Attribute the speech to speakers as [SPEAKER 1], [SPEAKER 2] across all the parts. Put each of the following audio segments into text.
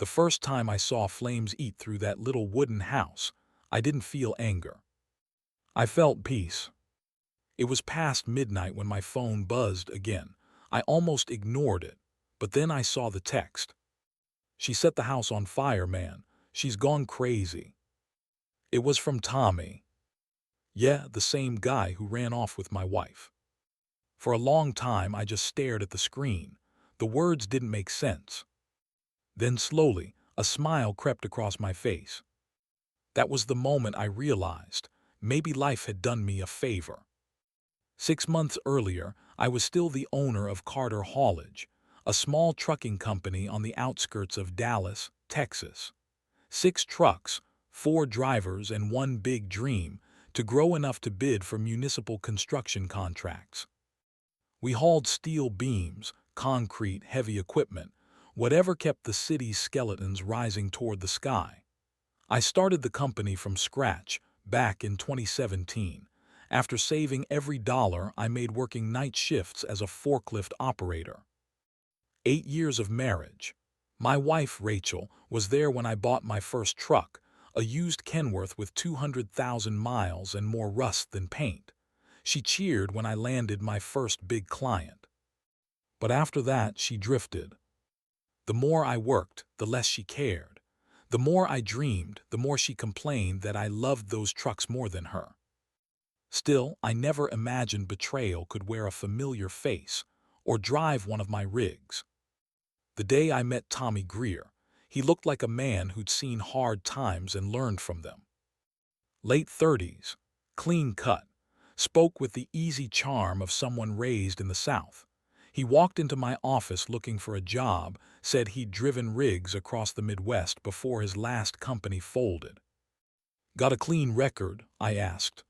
[SPEAKER 1] The first time I saw flames eat through that little wooden house, I didn't feel anger. I felt peace. It was past midnight when my phone buzzed again. I almost ignored it, but then I saw the text. "She set the house on fire, man. She's gone crazy." It was from Tommy. Yeah, the same guy who ran off with my wife. For a long time, I just stared at the screen. The words didn't make sense. Then slowly, a smile crept across my face. That was the moment I realized maybe life had done me a favor. 6 months earlier, I was still the owner of Carter Haulage, a small trucking company on the outskirts of Dallas, Texas. 6 trucks, 4 drivers, and one big dream: to grow enough to bid for municipal construction contracts. We hauled steel beams, concrete, heavy equipment, whatever kept the city's skeletons rising toward the sky. I started the company from scratch back in 2017, after saving every dollar I made working night shifts as a forklift operator. 8 years of marriage. My wife, Rachel, was there when I bought my first truck, a used Kenworth with 200,000 miles and more rust than paint. She cheered when I landed my first big client. But after that, she drifted. The more I worked, the less she cared. The more I dreamed, the more she complained that I loved those trucks more than her. Still, I never imagined betrayal could wear a familiar face or drive one of my rigs. The day I met Tommy Greer, he looked like a man who'd seen hard times and learned from them. Late 30s, clean cut, spoke with the easy charm of someone raised in the South. He walked into my office looking for a job, said he'd driven rigs across the Midwest before his last company folded. "Got a clean record?" I asked.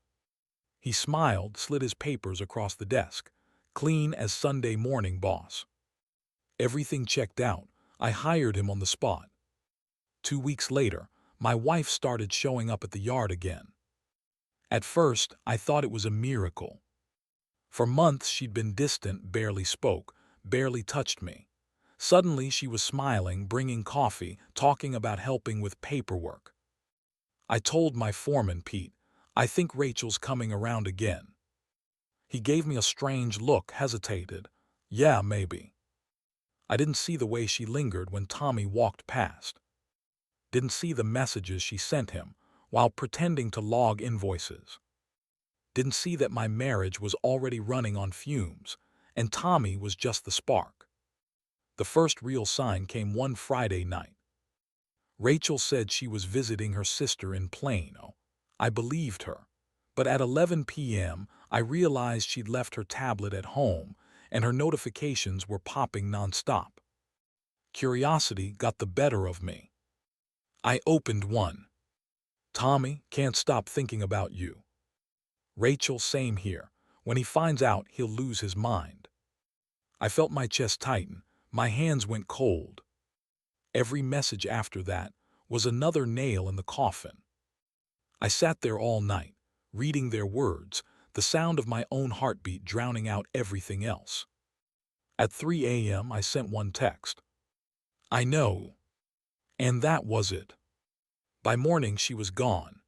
[SPEAKER 1] He smiled, slid his papers across the desk. "Clean as Sunday morning, boss." Everything checked out. I hired him on the spot. 2 weeks later, my wife started showing up at the yard again. At first, I thought it was a miracle. For months, she'd been distant, barely spoke, barely touched me. Suddenly, she was smiling, bringing coffee, talking about helping with paperwork. I told my foreman, Pete, "I think Rachel's coming around again." He gave me a strange look, hesitated. "Yeah, maybe." I didn't see the way she lingered when Tommy walked past. Didn't see the messages she sent him while pretending to log invoices. Didn't see that my marriage was already running on fumes, and Tommy was just the spark. The first real sign came one Friday night. Rachel said she was visiting her sister in Plano. I believed her. But at 11 p.m., I realized she'd left her tablet at home, and her notifications were popping nonstop. Curiosity got the better of me. I opened one. "Tommy, can't stop thinking about you." "Rachel, same here. When he finds out, he'll lose his mind." I felt my chest tighten. My hands went cold. Every message after that was another nail in the coffin. I sat there all night, reading their words, the sound of my own heartbeat drowning out everything else. At 3 a.m., I sent one text. "I know." And that was it. By morning, she was gone.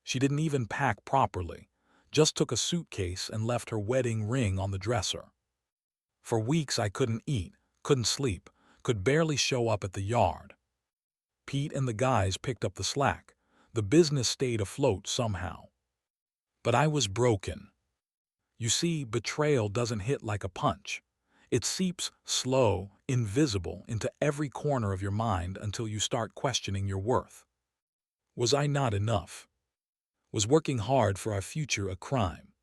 [SPEAKER 1] She didn't even pack properly, just took a suitcase and left her wedding ring on the dresser. For weeks, I couldn't eat, couldn't sleep, could barely show up at the yard. Pete and the guys picked up the slack. The business stayed afloat somehow. But I was broken. You see, betrayal doesn't hit like a punch. It seeps slow, invisible, into every corner of your mind until you start questioning your worth. Was I not enough? Was working hard for our future a crime?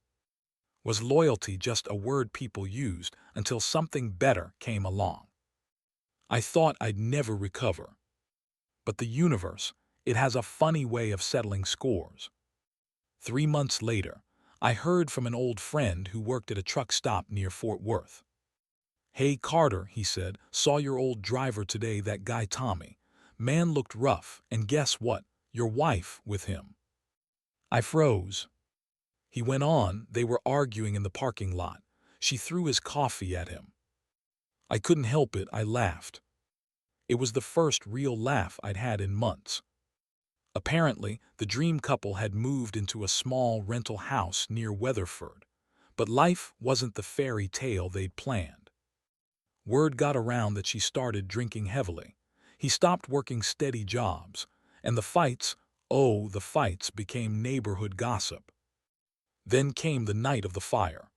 [SPEAKER 1] Was loyalty just a word people used until something better came along? I thought I'd never recover. But the universe, it has a funny way of settling scores. 3 months later, I heard from an old friend who worked at a truck stop near Fort Worth. "Hey Carter," he said, "saw your old driver today, that guy Tommy. Man looked rough, and guess what? Your wife with him." I froze. He went on, "They were arguing in the parking lot. She threw his coffee at him." I couldn't help it, I laughed. It was the first real laugh I'd had in months. Apparently, the dream couple had moved into a small rental house near Weatherford, but life wasn't the fairy tale they'd planned. Word got around that she started drinking heavily. He stopped working steady jobs, and the fights, oh, the fights became neighborhood gossip. Then came the night of the fire.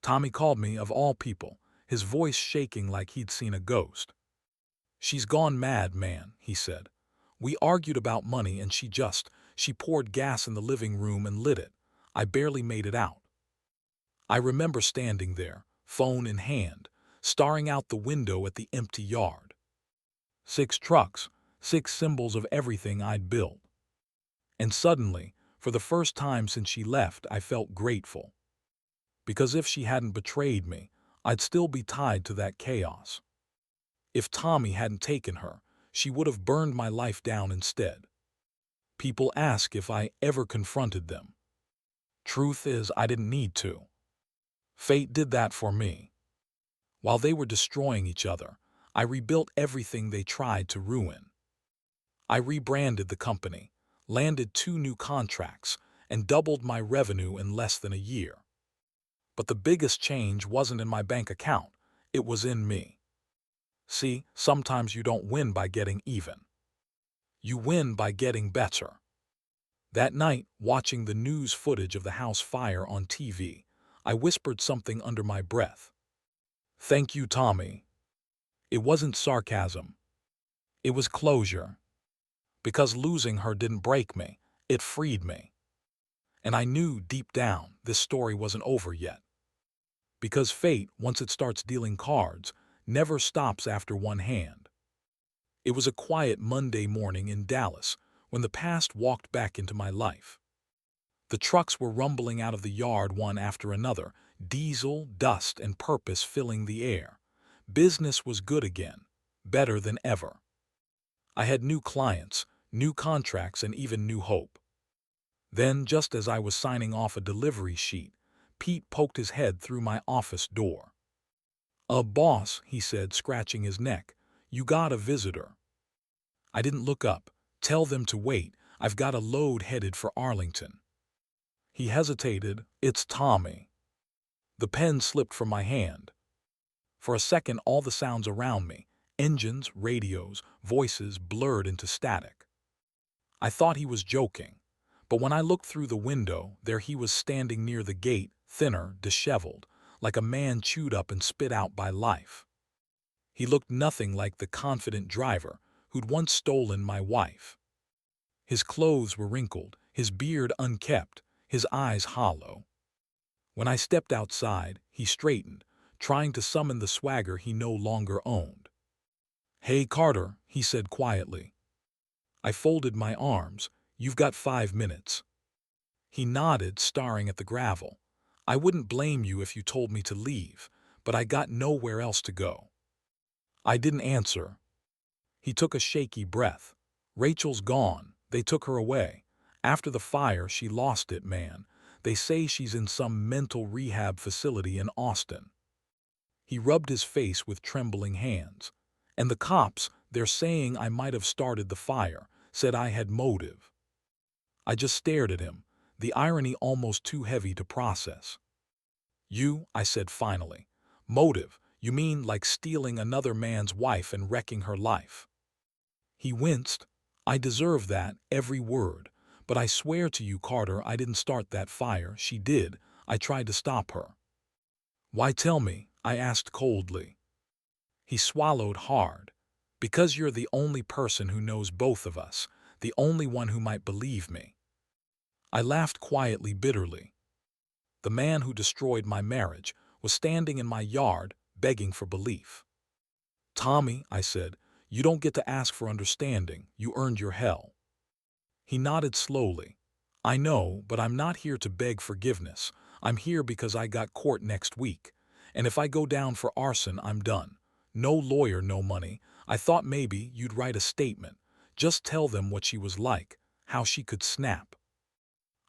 [SPEAKER 1] Tommy called me, of all people, his voice shaking like he'd seen a ghost. "She's gone mad, man," he said. "We argued about money and she poured gas in the living room and lit it. I barely made it out." I remember standing there, phone in hand, staring out the window at the empty yard. 6 trucks, 6 symbols of everything I'd built. And suddenly, for the first time since she left, I felt grateful. Because if she hadn't betrayed me, I'd still be tied to that chaos. If Tommy hadn't taken her, she would have burned my life down instead. People ask if I ever confronted them. Truth is, I didn't need to. Fate did that for me. While they were destroying each other, I rebuilt everything they tried to ruin. I rebranded the company, landed 2 new contracts, and doubled my revenue in less than a year. But the biggest change wasn't in my bank account, it was in me. See, sometimes you don't win by getting even. You win by getting better. That night, watching the news footage of the house fire on TV, I whispered something under my breath. "Thank you, Tommy." It wasn't sarcasm. It was closure. Because losing her didn't break me, it freed me. And I knew deep down this story wasn't over yet. Because fate, once it starts dealing cards, never stops after one hand. It was a quiet Monday morning in Dallas when the past walked back into my life. The trucks were rumbling out of the yard one after another, diesel, dust, and purpose filling the air. Business was good again, better than ever. I had new clients, new contracts, and even new hope. Then, just as I was signing off a delivery sheet, Pete poked his head through my office door. Boss," he said, scratching his neck, "you got a visitor." I didn't look up. "Tell them to wait. I've got a load headed for Arlington." He hesitated. "It's Tommy." The pen slipped from my hand. For a second, all the sounds around me, engines, radios, voices, blurred into static. I thought he was joking, but when I looked through the window, there he was standing near the gate, thinner, disheveled, like a man chewed up and spit out by life. He looked nothing like the confident driver who'd once stolen my wife. His clothes were wrinkled, his beard unkempt, his eyes hollow. When I stepped outside, he straightened, trying to summon the swagger he no longer owned. "Hey, Carter," he said quietly. I folded my arms. "You've got 5 minutes." He nodded, staring at the gravel. "I wouldn't blame you if you told me to leave, but I got nowhere else to go." I didn't answer. He took a shaky breath. "Rachel's gone. They took her away. After the fire, she lost it, man. They say she's in some mental rehab facility in Austin." He rubbed his face with trembling hands. "And the cops, they're saying I might have started the fire, said I had motive." I just stared at him, the irony almost too heavy to process. "You," I said finally. "Motive, you mean like stealing another man's wife and wrecking her life?" He winced. "I deserve that, every word. But I swear to you, Carter, I didn't start that fire. She did. I tried to stop her." "Why tell me?" I asked coldly. He swallowed hard. "Because you're the only person who knows both of us, the only one who might believe me." I laughed quietly, bitterly. The man who destroyed my marriage was standing in my yard, begging for belief. "Tommy," I said, "you don't get to ask for understanding. You earned your hell." He nodded slowly. "I know, but I'm not here to beg forgiveness. I'm here because I got court next week. And if I go down for arson, I'm done. No lawyer, no money. I thought maybe you'd write a statement. Just tell them what she was like, how she could snap."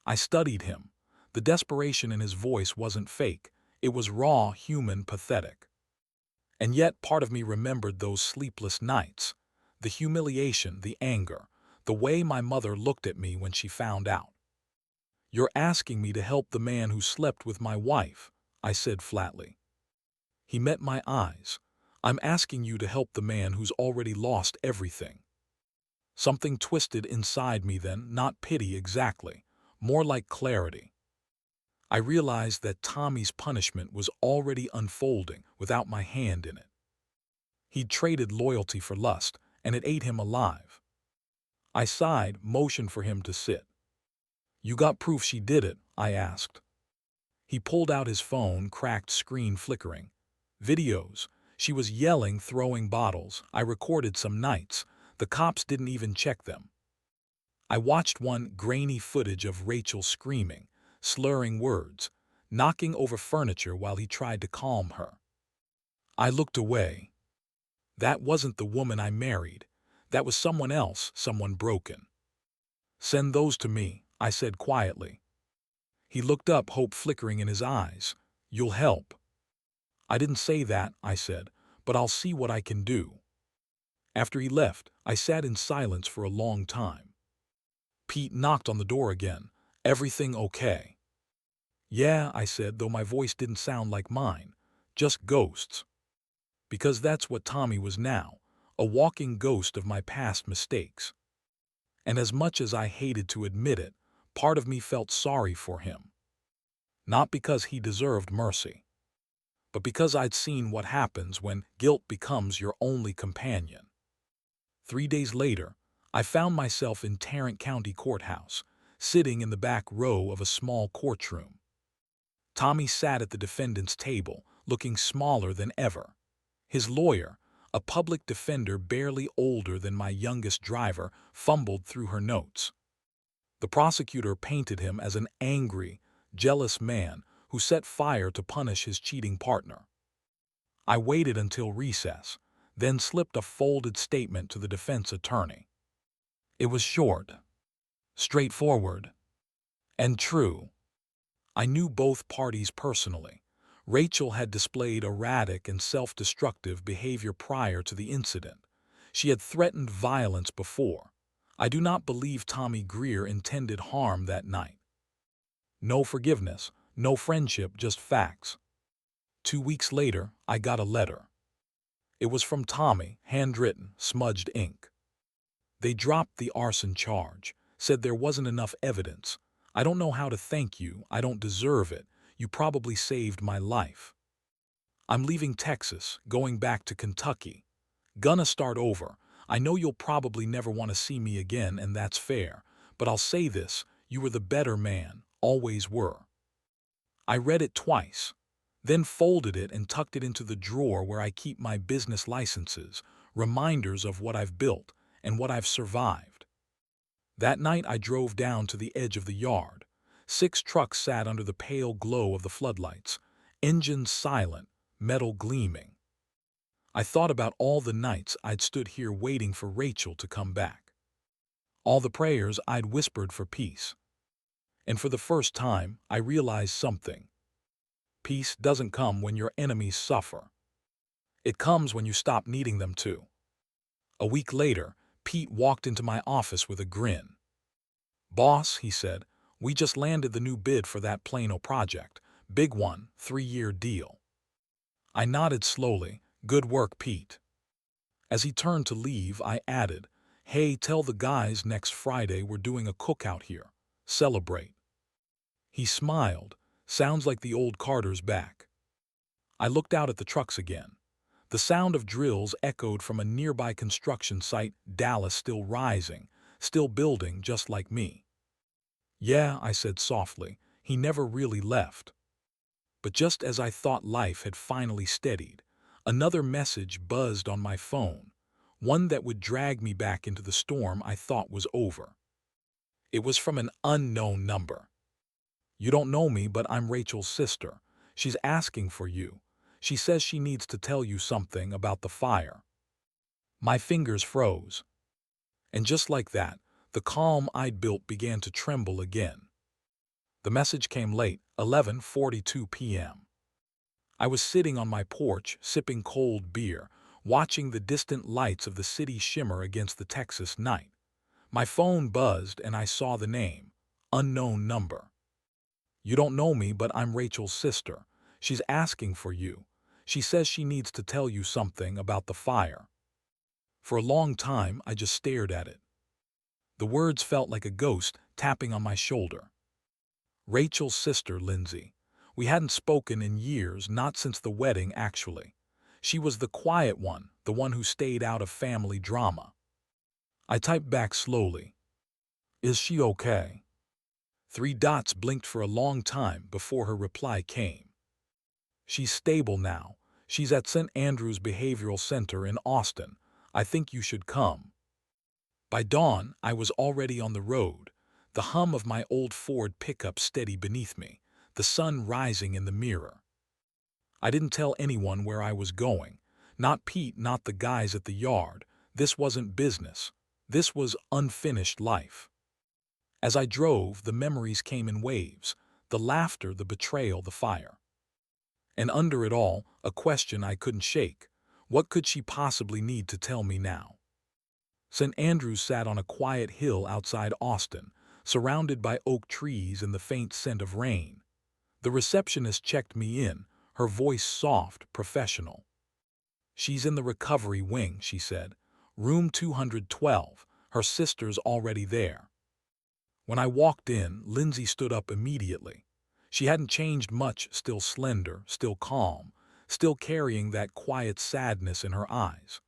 [SPEAKER 1] I studied him. The desperation in his voice wasn't fake. It was raw, human, pathetic. And yet part of me remembered those sleepless nights, the humiliation, the anger, the way my mother looked at me when she found out. "You're asking me to help the man who slept with my wife," I said flatly. He met my eyes. "I'm asking you to help the man who's already lost everything." Something twisted inside me then, not pity exactly, more like clarity. I realized that Tommy's punishment was already unfolding without my hand in it. He'd traded loyalty for lust, and it ate him alive. I sighed, motioned for him to sit. "You got proof she did it?" I asked. He pulled out his phone, cracked screen flickering. "Videos. She was yelling, throwing bottles. I recorded some nights. The cops didn't even check them." I watched one grainy footage of Rachel screaming, slurring words, knocking over furniture while he tried to calm her. I looked away. That wasn't the woman I married. That was someone else, someone broken. "Send those to me," I said quietly. He looked up, hope flickering in his eyes. "You'll help." "I didn't say that," I said, "but I'll see what I can do." After he left, I sat in silence for a long time. Pete knocked on the door again. "Everything okay?" "Yeah," I said, though my voice didn't sound like mine. "Just ghosts." Because that's what Tommy was now, a walking ghost of my past mistakes. And as much as I hated to admit it, part of me felt sorry for him. Not because he deserved mercy, but because I'd seen what happens when guilt becomes your only companion. 3 days later, I found myself in Tarrant County Courthouse, sitting in the back row of a small courtroom. Tommy sat at the defendant's table, looking smaller than ever. His lawyer, a public defender barely older than my youngest driver, fumbled through her notes. The prosecutor painted him as an angry, jealous man who set fire to punish his cheating partner. I waited until recess, then slipped a folded statement to the defense attorney. It was short, straightforward, and true. I knew both parties personally. Rachel had displayed erratic and self-destructive behavior prior to the incident. She had threatened violence before. I do not believe Tommy Greer intended harm that night. No forgiveness, no friendship, just facts. 2 weeks later, I got a letter. It was from Tommy, handwritten, smudged ink. They dropped the arson charge, said there wasn't enough evidence. "I don't know how to thank you. I don't deserve it. You probably saved my life. I'm leaving Texas, going back to Kentucky. Gonna start over. I know you'll probably never want to see me again, and that's fair. But I'll say this, you were the better man, always were." I read it twice, then folded it and tucked it into the drawer where I keep my business licenses, reminders of what I've built and what I've survived. That night I drove down to the edge of the yard. 6 trucks sat under the pale glow of the floodlights, engines silent, metal gleaming. I thought about all the nights I'd stood here waiting for Rachel to come back. All the prayers I'd whispered for peace. And for the first time, I realized something. Peace doesn't come when your enemies suffer. It comes when you stop needing them to. A week later, Pete walked into my office with a grin. "Boss," he said, "we just landed the new bid for that Plano project. Big one, 3-year deal." I nodded slowly. "Good work, Pete." As he turned to leave, I added, "Hey, tell the guys next Friday we're doing a cookout here. Celebrate." He smiled. "Sounds like the old Carter's back." I looked out at the trucks again. The sound of drills echoed from a nearby construction site, Dallas still rising, still building just like me. "Yeah," I said softly, "he never really left." But just as I thought life had finally steadied, another message buzzed on my phone, one that would drag me back into the storm I thought was over. It was from an unknown number. "You don't know me, but I'm Rachel's sister. She's asking for you. She says she needs to tell you something about the fire." My fingers froze. And just like that, the calm I'd built began to tremble again. The message came late, 11:42 p.m. I was sitting on my porch, sipping cold beer, watching the distant lights of the city shimmer against the Texas night. My phone buzzed and I saw the name. Unknown number. You don't know me, but I'm Rachel's sister. She's asking for you. She says she needs to tell you something about the fire. For a long time, I just stared at it. The words felt like a ghost tapping on my shoulder. Rachel's sister, Lindsay. We hadn't spoken in years, not since the wedding, actually. She was the quiet one, the one who stayed out of family drama. I typed back slowly. Is she okay? Three dots blinked for a long time before her reply came. She's stable now. She's at St. Andrew's Behavioral Center in Austin. I think you should come. By dawn, I was already on the road, the hum of my old Ford pickup steady beneath me, the sun rising in the mirror. I didn't tell anyone where I was going. Not Pete, not the guys at the yard. This wasn't business. This was unfinished life. As I drove, the memories came in waves, the laughter, the betrayal, the fire. And under it all, a question I couldn't shake. What could she possibly need to tell me now? St. Andrews sat on a quiet hill outside Austin, surrounded by oak trees and the faint scent of rain. The receptionist checked me in, her voice soft, professional. She's in the recovery wing, she said. Room 212. Her sister's already there. When I walked in, Lindsay stood up immediately. She hadn't changed much, still slender, still calm, still carrying that quiet sadness in her eyes.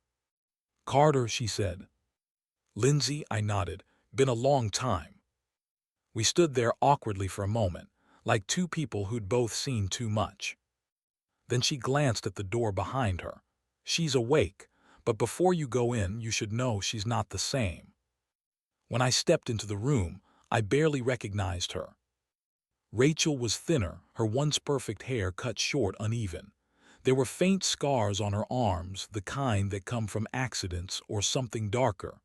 [SPEAKER 1] Carter, she said. Lindsay, I nodded. Been a long time. We stood there awkwardly for a moment, like two people who'd both seen too much. Then she glanced at the door behind her. She's awake, but before you go in, you should know she's not the same. When I stepped into the room, I barely recognized her. Rachel was thinner, her once perfect hair cut short, uneven. There were faint scars on her arms, the kind that come from accidents or something darker.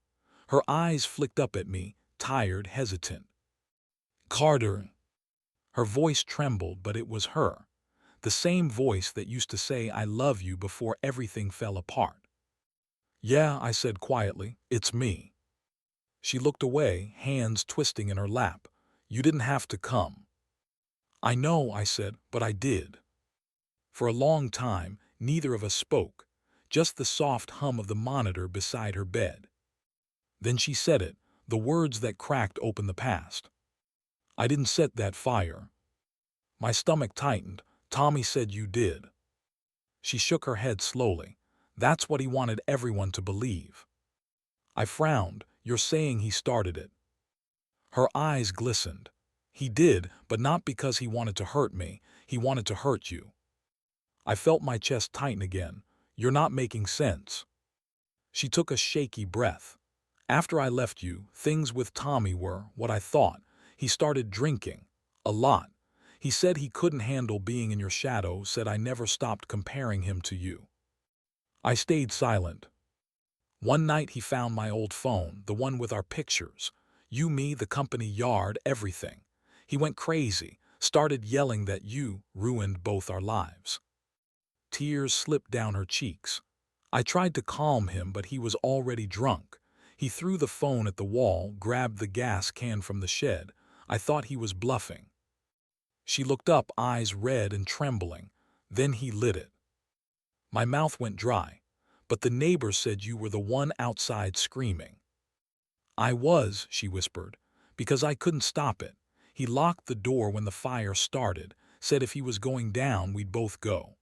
[SPEAKER 1] Her eyes flicked up at me, tired, hesitant. Carter. Her voice trembled, but it was her. The same voice that used to say, I love you before everything fell apart. Yeah, I said quietly, it's me. She looked away, hands twisting in her lap. You didn't have to come. I know, I said, but I did. For a long time, neither of us spoke, just the soft hum of the monitor beside her bed. Then she said it, the words that cracked open the past. I didn't set that fire. My stomach tightened. Tommy said you did. She shook her head slowly. That's what he wanted everyone to believe. I frowned. You're saying he started it. Her eyes glistened. He did, but not because he wanted to hurt me. He wanted to hurt you. I felt my chest tighten again. You're not making sense. She took a shaky breath. After I left you, things with Tommy were what I thought. He started drinking. A lot. He said he couldn't handle being in your shadow, said I never stopped comparing him to you. I stayed silent. One night he found my old phone, the one with our pictures. You, me, the company yard, everything. He went crazy, started yelling that you ruined both our lives. Tears slipped down her cheeks. I tried to calm him, but he was already drunk. He threw the phone at the wall, grabbed the gas can from the shed. I thought he was bluffing. She looked up, eyes red and trembling. Then he lit it. My mouth went dry. But the neighbor said you were the one outside screaming. I was, she whispered, because I couldn't stop it. He locked the door when the fire started, said if he was going down, we'd both go.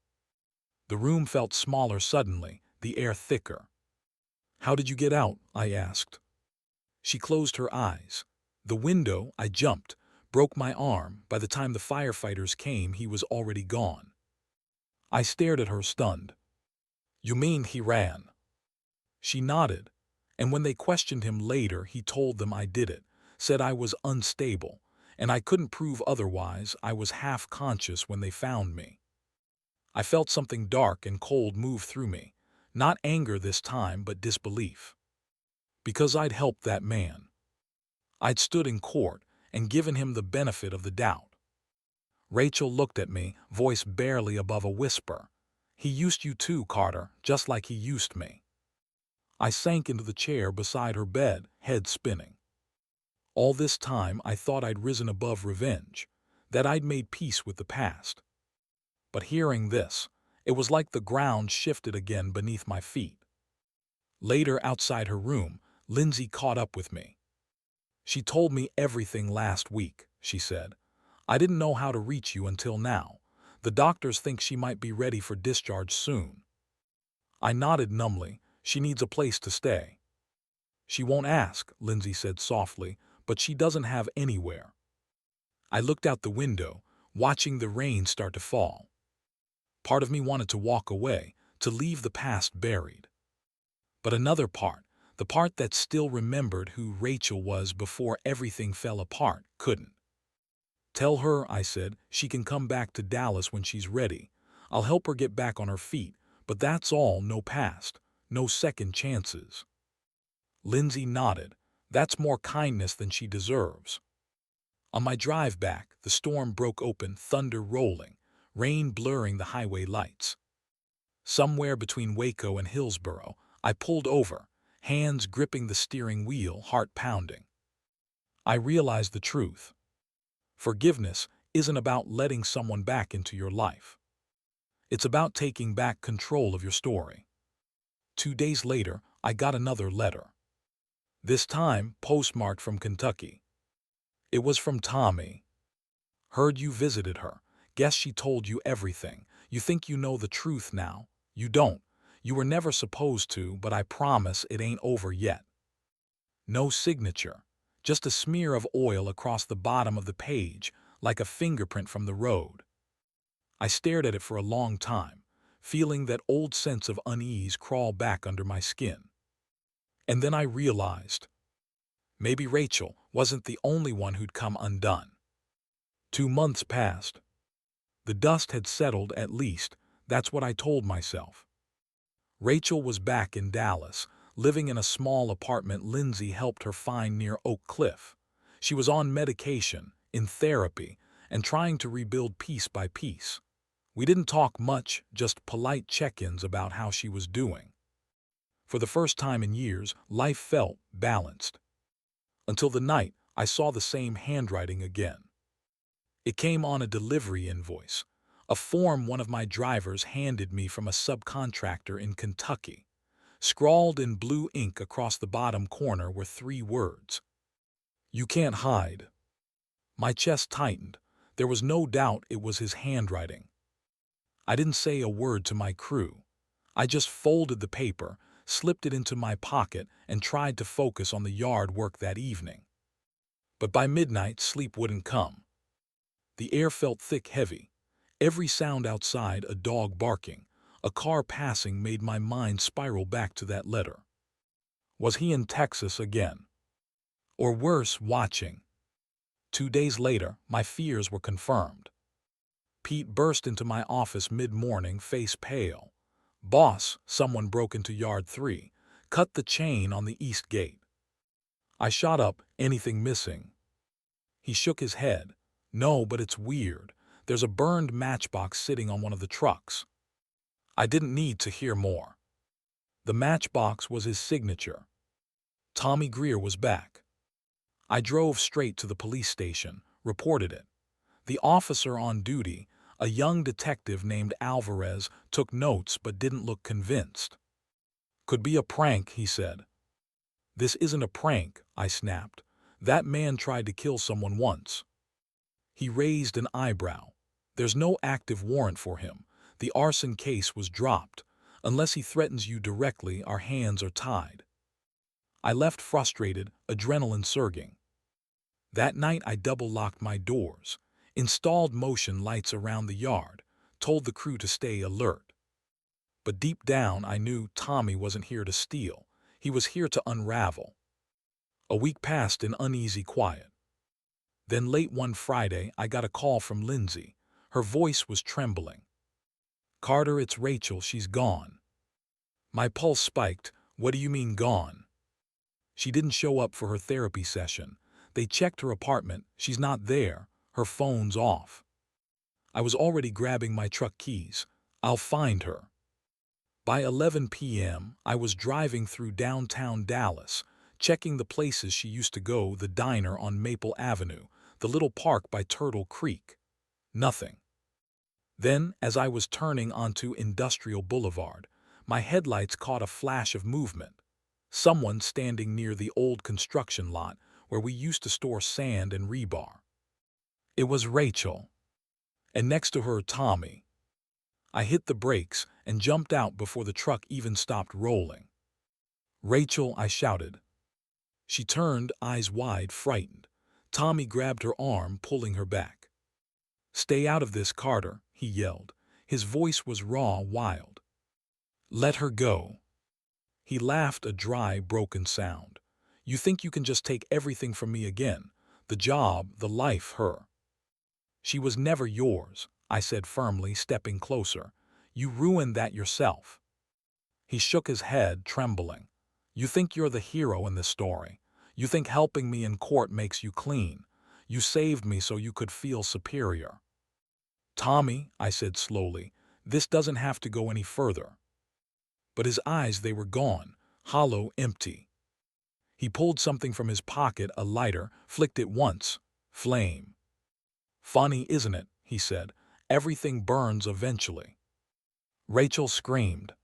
[SPEAKER 1] The room felt smaller suddenly, the air thicker. How did you get out? I asked. She closed her eyes. The window, I jumped, broke my arm. By the time the firefighters came, he was already gone. I stared at her, stunned. You mean he ran? She nodded, and when they questioned him later, he told them I did it, said I was unstable, and I couldn't prove otherwise. I was half conscious when they found me. I felt something dark and cold move through me, not anger this time, but disbelief. Because I'd helped that man. I'd stood in court and given him the benefit of the doubt. Rachel looked at me, voice barely above a whisper. He used you too, Carter, just like he used me. I sank into the chair beside her bed, head spinning. All this time I thought I'd risen above revenge, that I'd made peace with the past. But hearing this, it was like the ground shifted again beneath my feet. Later, outside her room, Lindsay caught up with me. She told me everything last week, she said. I didn't know how to reach you until now. The doctors think she might be ready for discharge soon. I nodded numbly. She needs a place to stay. She won't ask, Lindsay said softly, but she doesn't have anywhere. I looked out the window, watching the rain start to fall. Part of me wanted to walk away, to leave the past buried. But another part, the part that still remembered who Rachel was before everything fell apart, couldn't. Tell her, I said, she can come back to Dallas when she's ready. I'll help her get back on her feet, but that's all, no past, no second chances. Lindsay nodded. That's more kindness than she deserves. On my drive back, the storm broke open, thunder rolling, rain blurring the highway lights. Somewhere between Waco and Hillsboro, I pulled over, hands gripping the steering wheel, heart pounding. I realized the truth. Forgiveness isn't about letting someone back into your life. It's about taking back control of your story. 2 days later, I got another letter. This time, postmarked from Kentucky. It was from Tommy. Heard you visited her. Guess she told you everything. You think you know the truth now. You don't. You were never supposed to, but I promise it ain't over yet. No signature. Just a smear of oil across the bottom of the page, like a fingerprint from the road. I stared at it for a long time, feeling that old sense of unease crawl back under my skin. And then I realized, maybe Rachel wasn't the only one who'd come undone. 2 months passed. The dust had settled at least, that's what I told myself. Rachel was back in Dallas, living in a small apartment Lindsay helped her find near Oak Cliff. She was on medication, in therapy, and trying to rebuild piece by piece. We didn't talk much, just polite check-ins about how she was doing. For the first time in years, life felt balanced. Until the night I saw the same handwriting again. It came on a delivery invoice, a form one of my drivers handed me from a subcontractor in Kentucky. Scrawled in blue ink across the bottom corner were 3 words. You can't hide. My chest tightened. There was no doubt it was his handwriting. I didn't say a word to my crew. I just folded the paper, slipped it into my pocket, and tried to focus on the yard work that evening. But by midnight, sleep wouldn't come. The air felt thick, heavy. Every sound outside, a dog barking, a car passing, made my mind spiral back to that letter. Was he in Texas again? Or worse, watching? 2 days later, my fears were confirmed. Pete burst into my office mid-morning, face pale. Boss, someone broke into yard 3, cut the chain on the east gate. I shot up, anything missing? He shook his head. No, but it's weird. There's a burned matchbox sitting on one of the trucks. I didn't need to hear more. The matchbox was his signature. Tommy Greer was back. I drove straight to the police station, reported it. The officer on duty, a young detective named Alvarez, took notes but didn't look convinced. Could be a prank, he said. This isn't a prank, I snapped. That man tried to kill someone once. He raised an eyebrow. There's no active warrant for him. The arson case was dropped. Unless he threatens you directly, our hands are tied. I left frustrated, adrenaline surging. That night I double-locked my doors, installed motion lights around the yard, told the crew to stay alert. But deep down I knew Tommy wasn't here to steal. He was here to unravel. A week passed in uneasy quiet. Then late one Friday I got a call from Lindsay. Her voice was trembling. Carter, it's Rachel, she's gone. My pulse spiked. What do you mean gone? She didn't show up for her therapy session. They checked her apartment. She's not there. Her phone's off. I was already grabbing my truck keys. I'll find her. By 11 p.m., I was driving through downtown Dallas, checking the places she used to go, the diner on Maple Avenue, the little park by Turtle Creek. Nothing. Then, as I was turning onto Industrial Boulevard, my headlights caught a flash of movement. Someone standing near the old construction lot where we used to store sand and rebar. It was Rachel. And next to her, Tommy. I hit the brakes and jumped out before the truck even stopped rolling. "Rachel," I shouted. She turned, eyes wide, frightened. Tommy grabbed her arm, pulling her back. "Stay out of this, Carter," he yelled. His voice was raw, wild. "Let her go." He laughed, a dry, broken sound. "You think you can just take everything from me again? The job, the life, her." "She was never yours," I said firmly, stepping closer. "You ruined that yourself." He shook his head, trembling. "You think you're the hero in this story. You think helping me in court makes you clean. You saved me so you could feel superior." "Tommy," I said slowly, "this doesn't have to go any further." But his eyes, they were gone, hollow, empty. He pulled something from his pocket, a lighter, flicked it once. Flame. "Funny, isn't it?" he said. "Everything burns eventually." Rachel screamed.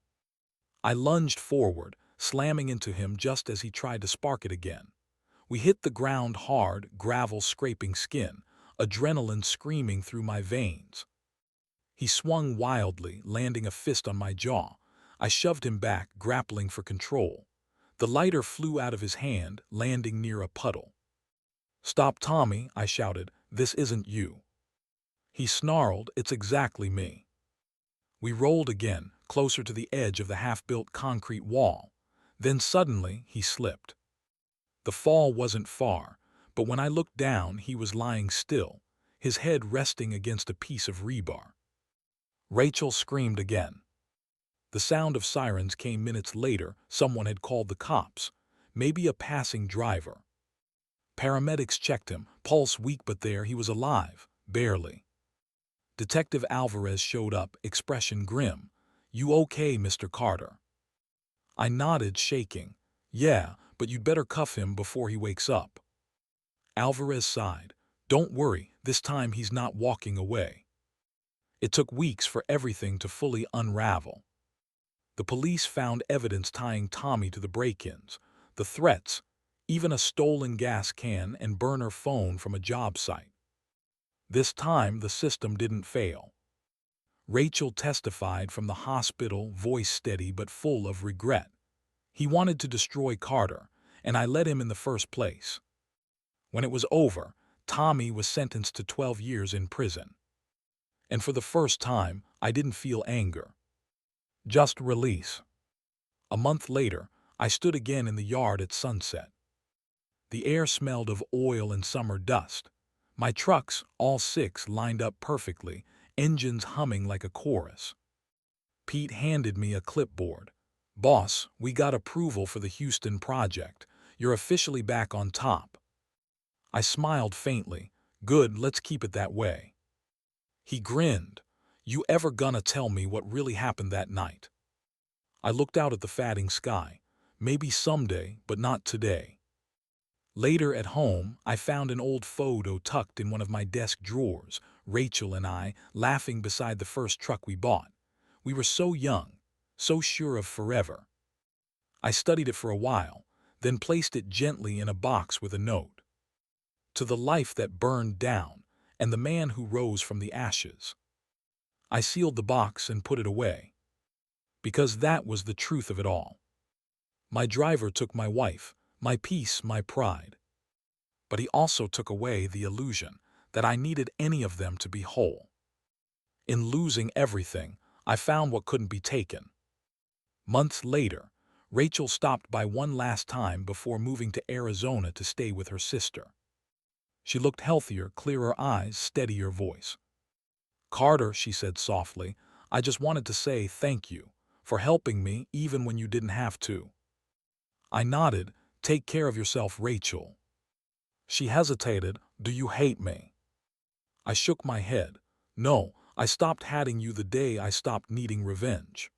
[SPEAKER 1] I lunged forward, slamming into him just as he tried to spark it again. We hit the ground hard, gravel scraping skin, adrenaline screaming through my veins. He swung wildly, landing a fist on my jaw. I shoved him back, grappling for control. The lighter flew out of his hand, landing near a puddle. "Stop, Tommy," I shouted. "This isn't you." He snarled, "It's exactly me." We rolled again, closer to the edge of the half-built concrete wall. Then suddenly he slipped. The fall wasn't far, but when I looked down, he was lying still, his head resting against a piece of rebar. Rachel screamed again. The sound of sirens came minutes later. Someone had called the cops, maybe a passing driver. Paramedics checked him, pulse weak, but there he was, alive, barely. Detective Alvarez showed up, expression grim. "You okay, Mr. Carter?" I nodded, shaking. "Yeah, but you'd better cuff him before he wakes up." Alvarez sighed. "Don't worry, this time he's not walking away." It took weeks for everything to fully unravel. The police found evidence tying Tommy to the break-ins, the threats, even a stolen gas can and burner phone from a job site. This time, the system didn't fail. Rachel testified from the hospital, voice steady but full of regret. He wanted to destroy Carter, and I let him in the first place. When it was over, Tommy was sentenced to 12 years in prison. And for the first time, I didn't feel anger. Just release. A month later, I stood again in the yard at sunset. The air smelled of oil and summer dust. My trucks, all 6, lined up perfectly, engines humming like a chorus. Pete handed me a clipboard. "Boss, we got approval for the Houston project. You're officially back on top." I smiled faintly. "Good, let's keep it that way." He grinned. "You ever gonna tell me what really happened that night?" I looked out at the fading sky. "Maybe someday, but not today." Later at home, I found an old photo tucked in one of my desk drawers, Rachel and I laughing beside the first truck we bought. We were so young, so sure of forever. I studied it for a while, then placed it gently in a box with a note. "To the life that burned down, and the man who rose from the ashes." I sealed the box and put it away. Because that was the truth of it all. My driver took my wife, my peace, my pride. But he also took away the illusion that I needed any of them to be whole. In losing everything, I found what couldn't be taken. Months later, Rachel stopped by one last time before moving to Arizona to stay with her sister. She looked healthier, clearer eyes, steadier voice. "Carter," she said softly, "I just wanted to say thank you for helping me even when you didn't have to." I nodded. "Take care of yourself, Rachel." She hesitated. "Do you hate me?" I shook my head. No, I stopped hating you the day I stopped needing revenge."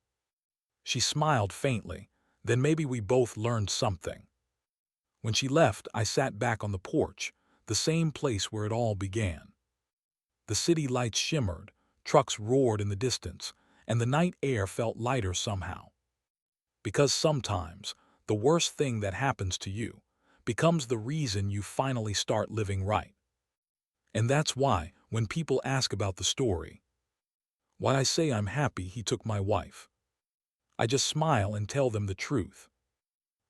[SPEAKER 1] She smiled faintly. Then maybe we both learned something. When she left, I sat back on the porch, the same place where it all began. The city lights shimmered, trucks roared in the distance, and the night air felt lighter somehow. Because sometimes, the worst thing that happens to you becomes the reason you finally start living right. And that's why, when people ask about the story, why I say I'm happy he took my wife, I just smile and tell them the truth.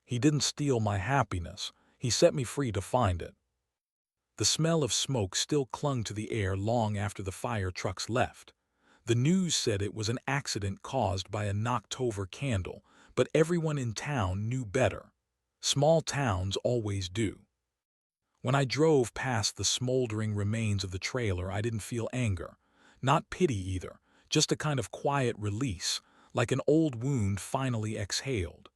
[SPEAKER 1] He didn't steal my happiness, he set me free to find it. The smell of smoke still clung to the air long after the fire trucks left. The news said it was an accident caused by a knocked-over candle, but everyone in town knew better. Small towns always do. When I drove past the smoldering remains of the trailer, I didn't feel anger. Not pity either, just a kind of quiet release, like an old wound finally exhaled.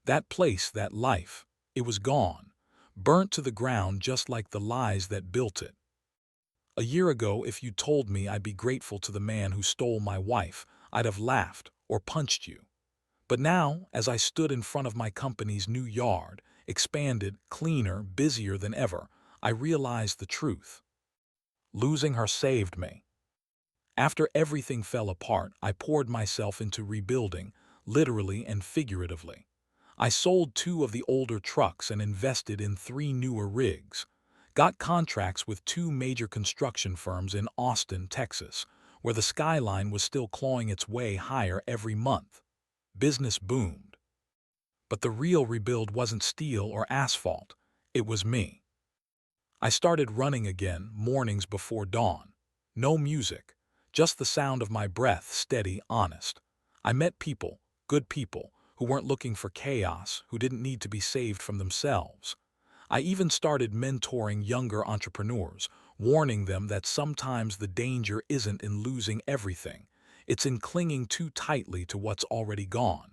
[SPEAKER 1] That place, that life, it was gone, burnt to the ground just like the lies that built it. A year ago, if you told me I'd be grateful to the man who stole my wife, I'd have laughed or punched you. But now, as I stood in front of my company's new yard, expanded, cleaner, busier than ever, I realized the truth. Losing her saved me. After everything fell apart, I poured myself into rebuilding, literally and figuratively. I sold 2 of the older trucks and invested in 3 newer rigs. Got contracts with 2 major construction firms in Austin, Texas, where the skyline was still clawing its way higher every month. Business boomed. But the real rebuild wasn't steel or asphalt. It was me. I started running again, mornings before dawn. No music, just the sound of my breath, steady, honest. I met people, good people, who weren't looking for chaos, who didn't need to be saved from themselves. I even started mentoring younger entrepreneurs, warning them that sometimes the danger isn't in losing everything, it's in clinging too tightly to what's already gone.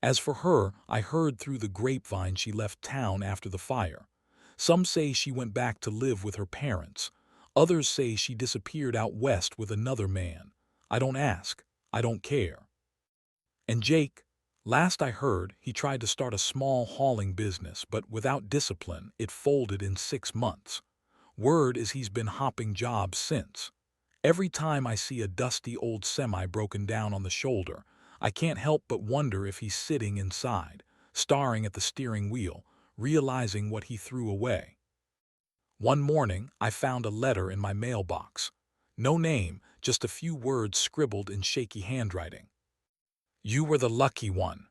[SPEAKER 1] As for her, I heard through the grapevine she left town after the fire. Some say she went back to live with her parents. Others say she disappeared out west with another man. I don't ask. I don't care. And Jake, last I heard, he tried to start a small hauling business, but without discipline, it folded in 6 months. Word is he's been hopping jobs since. Every time I see a dusty old semi broken down on the shoulder, I can't help but wonder if he's sitting inside, staring at the steering wheel, realizing what he threw away. One morning, I found a letter in my mailbox. No name, just a few words scribbled in shaky handwriting. "You were the lucky one."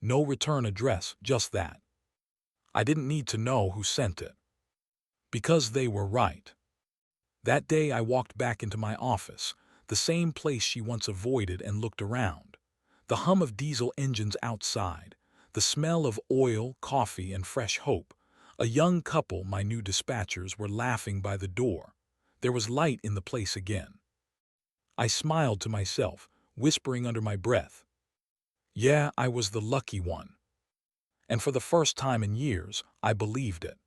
[SPEAKER 1] No return address, just that. I didn't need to know who sent it. Because they were right. That day I walked back into my office, the same place she once avoided, and looked around. The hum of diesel engines outside, the smell of oil, coffee, and fresh hope. A young couple, my new dispatchers, were laughing by the door. There was light in the place again. I smiled to myself, whispering under my breath, "Yeah, I was the lucky one." And for the first time in years, I believed it.